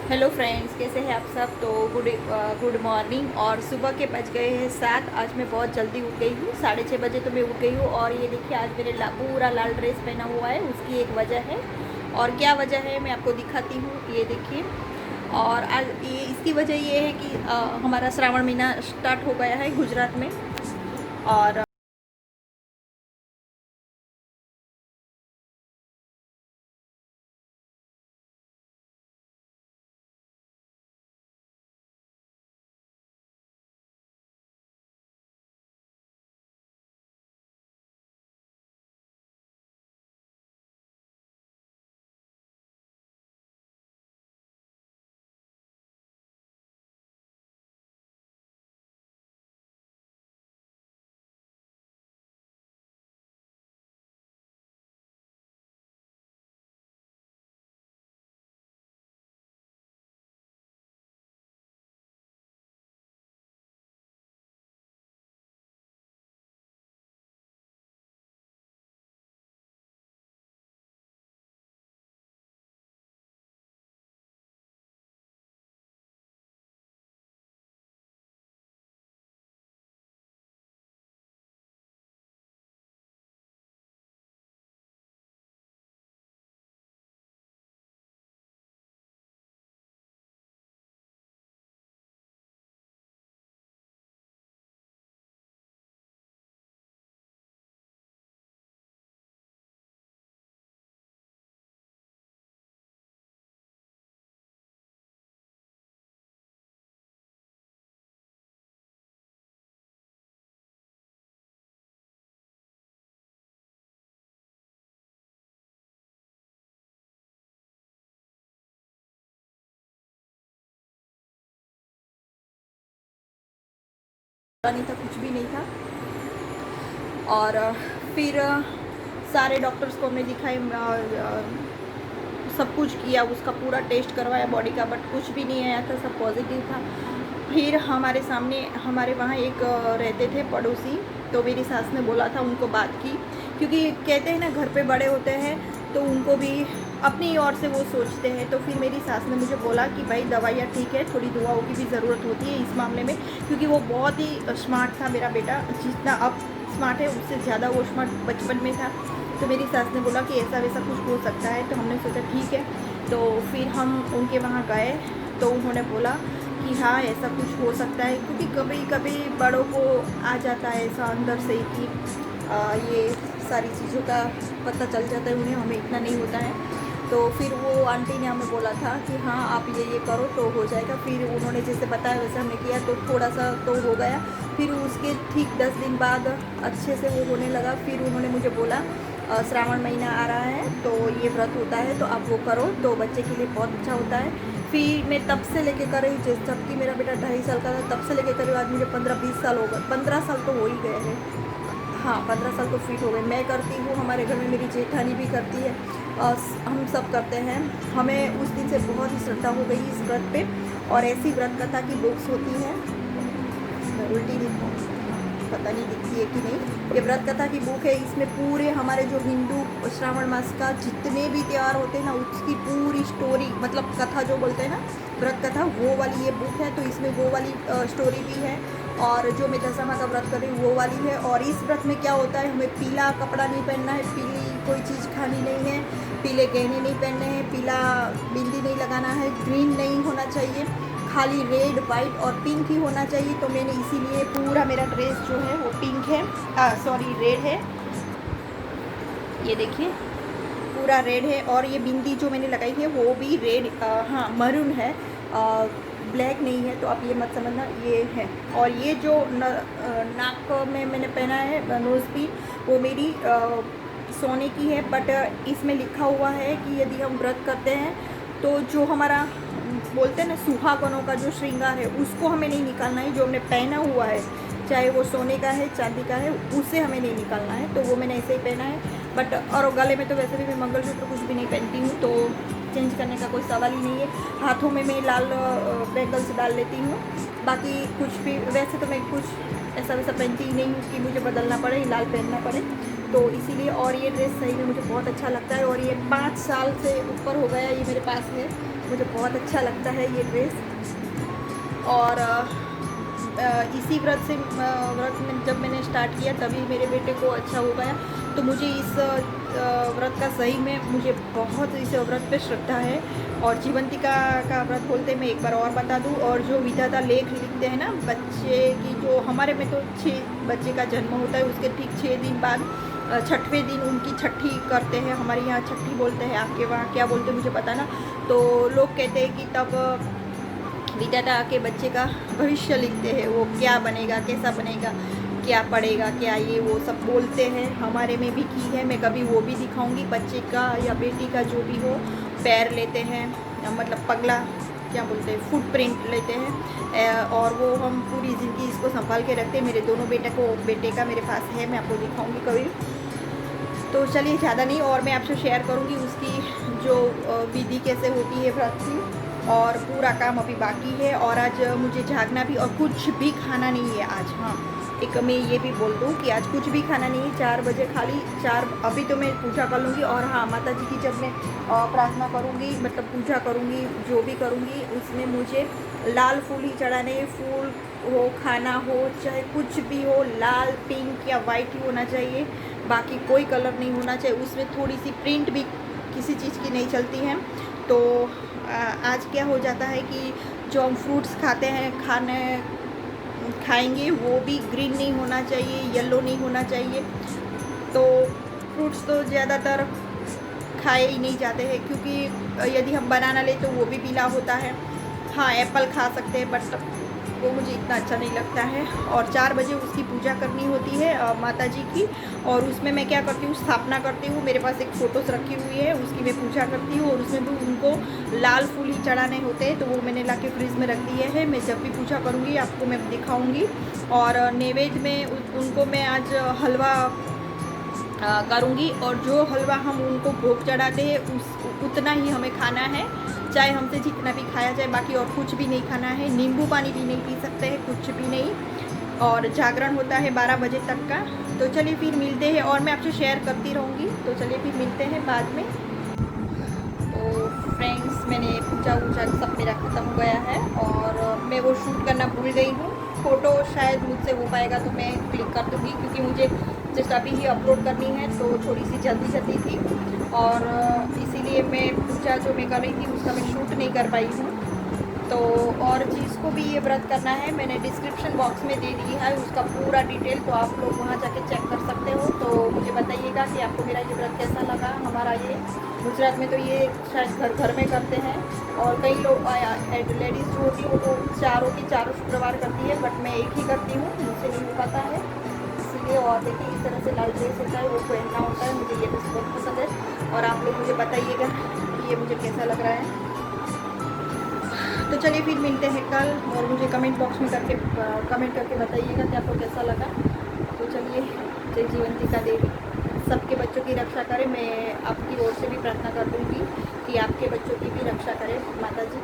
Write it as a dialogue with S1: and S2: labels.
S1: Hello friends, कैसे हैं आप सब। तो गुड मॉर्निंग। और सुबह के बज गए हैं 7। आज मैं बहुत जल्दी उठ गई हूँ, 6:30 बजे तो मैं उठ गई हूँ। और ये देखिए, आज मेरे पूरा लाल ड्रेस पहना हुआ है। उसकी एक वजह है, और क्या वजह है मैं आपको दिखाती हूँ। ये देखिए। और आज ये इसकी वजह ये है कि हमारा श्रावण महीना स्टार्ट हो गया है गुजरात में। और नहीं था, कुछ भी नहीं था। और फिर सारे डॉक्टर्स को हमने दिखाए, सब कुछ किया, उसका पूरा टेस्ट करवाया बॉडी का, बट कुछ भी नहीं आया था, सब पॉजिटिव था। फिर हमारे सामने, हमारे वहाँ एक रहते थे पड़ोसी, तो मेरी सास ने बोला था, उनको बात की, क्योंकि कहते हैं ना, घर पे बड़े होते हैं तो उनको भी अपनी ओर से वो सोचते हैं। तो फिर मेरी सास ने मुझे बोला कि भाई दवाइयाँ ठीक है, थोड़ी दुआओं की भी ज़रूरत होती है इस मामले में, क्योंकि वो बहुत ही स्मार्ट था मेरा बेटा। जितना अब स्मार्ट है उससे ज़्यादा वो स्मार्ट बचपन में था। तो मेरी सास ने बोला कि ऐसा वैसा कुछ हो सकता है। तो हमने सोचा ठीक है। तो फिर हम उनके वहाँ गए, तो उन्होंने बोला कि हाँ, ऐसा कुछ हो सकता है, क्योंकि कभी कभी बड़ों को आ जाता है ऐसा अंदर से कि ये सारी चीज़ों का पता चल जाता है उन्हें, हमें इतना नहीं होता है। तो फिर वो आंटी ने हमें बोला था कि हाँ, आप ये करो तो हो जाएगा। फिर उन्होंने जैसे बताया वैसे हमने किया, तो थोड़ा सा तो हो गया। फिर उसके ठीक 10 दिन बाद अच्छे से वो होने लगा। फिर उन्होंने मुझे बोला श्रावण महीना आ रहा है तो ये व्रत होता है, तो आप वो करो तो बच्चे के लिए बहुत अच्छा होता है। फिर मैं तब से लेके कर रही हूँ, जबकि मेरा बेटा 2.5 साल का था, तब से लेके कर रही हूँ। आज मुझे 15-20 साल हो गए, 15 साल तो हो ही गए हैं। हाँ, 15 साल तो फिट हो गए। मैं करती हूँ, हमारे घर में मेरी जेठानी भी करती है, और हम सब करते हैं। हमें उस दिन से बहुत ही श्रद्धा हो गई इस व्रत पे। और ऐसी व्रत कथा की बुक्स होती हैं, मैं उल्टी दिखूँ, पता नहीं दिखती है कि नहीं। ये व्रत कथा की बुक है, इसमें पूरे हमारे जो हिंदू श्रावण मास का जितने भी त्यौहार होते हैं ना, उसकी पूरी स्टोरी, मतलब कथा जो बोलते हैं ना, व्रत कथा, वो वाली ये बुक है। तो इसमें वो वाली स्टोरी भी है, और जो मैं दशमा का व्रत कर रही हूँ वो वाली है। और इस व्रत में क्या होता है, हमें पीला कपड़ा नहीं पहनना है, पीली कोई चीज़ खानी नहीं है, पीले गहने नहीं पहनने हैं, पीला बिंदी नहीं लगाना है, ग्रीन नहीं होना चाहिए, खाली रेड, वाइट और पिंक ही होना चाहिए। तो मैंने इसीलिए पूरा मेरा ड्रेस जो है वो पिंक है, सॉरी रेड है। ये देखिए, पूरा रेड है। और ये बिंदी जो मैंने लगाई है वो भी रेड, हाँ मरून है, ब्लैक नहीं है, तो आप ये मत समझना, ये है। और ये जो नाक में मैंने पहना है नोज़ पिन, वो मेरी सोने की है। बट इसमें लिखा हुआ है कि यदि हम व्रत करते हैं तो जो हमारा बोलते हैं ना सुहागनों का जो श्रृंगार है, उसको हमें नहीं निकालना है। जो हमने पहना हुआ है, चाहे वो सोने का है चांदी का है, उसे हमें नहीं निकालना है। तो वो मैंने ऐसे ही पहना है। बट और गले में तो वैसे भी मैं मंगलसूत्र कुछ भी नहीं पहनती हूँ, तो चेंज करने का कोई सवाल ही नहीं है। हाथों में मैं लाल बैंगल्स डाल लेती हूँ। बाकी कुछ भी, वैसे तो मैं कुछ ऐसा वैसा पहनती ही नहीं हूँ कि मुझे बदलना पड़े, लाल पहनना पड़े, तो इसीलिए। और ये ड्रेस सही में मुझे बहुत अच्छा लगता है, और ये 5 साल से ऊपर हो गया ये मेरे पास है। मुझे बहुत अच्छा लगता है ये ड्रेस। और इसी व्रत में जब मैंने स्टार्ट किया तभी मेरे बेटे को अच्छा हो गया। तो मुझे इस व्रत का सही में मुझे बहुत इस व्रत पे श्रद्धा है। और जीवंतिका का व्रत बोलते मैं एक बार और बता दूं, और जो विधाता लेख लिखते हैं ना बच्चे की, जो हमारे में तो 6 बच्चे का जन्म होता है, उसके ठीक 6 दिन बाद 6वें दिन उनकी छठी करते हैं। हमारे यहाँ छठी बोलते हैं, आपके वहाँ क्या बोलते हैं मुझे पता ना। तो लोग कहते हैं कि तब विधाता आके बच्चे का भविष्य लिखते हैं, वो क्या बनेगा, कैसा बनेगा, क्या पढ़ेगा, क्या ये वो सब बोलते हैं। हमारे में भी की है, मैं कभी वो भी दिखाऊंगी। बच्चे का या बेटी का जो भी हो, पैर लेते हैं, मतलब पगला क्या बोलते हैं, फुटप्रिंट लेते हैं, और वो हम पूरी ज़िंदगी इसको संभाल के रखते हैं। मेरे दोनों बेटे का मेरे पास है, मैं आपको दिखाऊंगी कभी। तो चलिए ज़्यादा नहीं, और मैं आपसे शेयर करूंगी उसकी जो विधि कैसे होती है व्रत की। और पूरा काम अभी बाकी है, और आज मुझे जागना भी, और कुछ भी खाना नहीं है आज। हाँ, एक मैं ये भी बोल दूँ कि आज कुछ भी खाना नहीं है। 4 बजे खाली 4, अभी तो मैं पूजा कर लूँगी। और हाँ, माता जी की जब मैं प्रार्थना करूँगी, मतलब पूजा करूँगी, जो भी करूँगी उसमें मुझे लाल फूल ही चढ़ाने। फूल हो, खाना हो, चाहे कुछ भी हो, लाल, पिंक या वाइट ही होना चाहिए, बाकी कोई कलर नहीं होना चाहिए। उसमें थोड़ी सी प्रिंट भी किसी चीज़ की नहीं चलती है। तो आज क्या हो जाता है कि जो हम फ्रूट्स खाएंगे वो भी ग्रीन नहीं होना चाहिए, येलो नहीं होना चाहिए। तो फ्रूट्स तो ज़्यादातर खाए ही नहीं जाते हैं, क्योंकि यदि हम बनाना ले तो वो भी पीला होता है। हाँ, एप्पल खा सकते हैं, बट वो मुझे इतना अच्छा नहीं लगता है। और 4 बजे उसकी पूजा करनी होती है माता जी की। और उसमें मैं क्या करती हूँ, स्थापना करती हूँ। मेरे पास एक फ़ोटोज़ रखी हुई है, उसकी मैं पूजा करती हूँ। और उसमें भी उनको लाल फूल ही चढ़ाने होते हैं, तो वो मैंने ला के फ्रिज में रख दिए है। मैं जब भी पूजा करूँगी आपको मैं दिखाऊँगी। और नैवेद्य में उनको मैं आज हलवा करूँगी। और जो हलवा हम उनको भोग चढ़ाते हैं उतना ही हमें खाना है, चाहे हमसे जितना भी खाया जाए, बाकी और कुछ भी नहीं खाना है। नींबू पानी भी नहीं पी सकते हैं, कुछ भी नहीं। और जागरण होता है 12 बजे तक का। तो चलिए फिर मिलते हैं, और मैं आपसे शेयर करती रहूँगी। तो चलिए फिर मिलते हैं बाद में। तो फ्रेंड्स, मैंने पूजा वूजा सब मेरा ख़त्म हो गया है, और मैं वो शूट करना भूल गई हूँ। फ़ोटो शायद मुझसे हो पाएगा तो मैं क्लिक कर दूँगी, क्योंकि मुझे जस्ट अभी ही अपलोड करनी है, तो थोड़ी सी जल्दी थी। और इसीलिए मैं पूजा जो मैं कर रही थी उसका मैं शूट नहीं कर पाई हूँ। तो और जिसको भी ये व्रत करना है, मैंने डिस्क्रिप्शन बॉक्स में दे दी है उसका पूरा डिटेल, तो आप लोग वहाँ जाके चेक कर सकते हो। तो मुझे बताइएगा कि आपको मेरा ये व्रत कैसा लगा। हमारा ये गुजरात में तो ये शायद घर घर में करते हैं, और कई लोग लेडीज़ जो होती है वो तो चारों शुक्रवार करती है, बट मैं एक ही करती हूँ, मुझसे नहीं हो पाता है इसलिए। और देखिए इस तरह से लाल ड्रेस होता है, वो पहनना होता है, मुझे ये ड्रेस बहुत पसंद है। और आप लोग मुझे बताइएगा कि ये मुझे कैसा लग रहा है। तो चलिए फिर मिलते हैं कल, और मुझे कमेंट बॉक्स में कमेंट करके बताइएगा कि आपको कैसा लगा। तो चलिए, जय जीवंतिका देवी सबके बच्चों की रक्षा करें। मैं आपकी ओर से भी प्रार्थना कर दूँगी कि आपके बच्चों की भी रक्षा करें माता जी।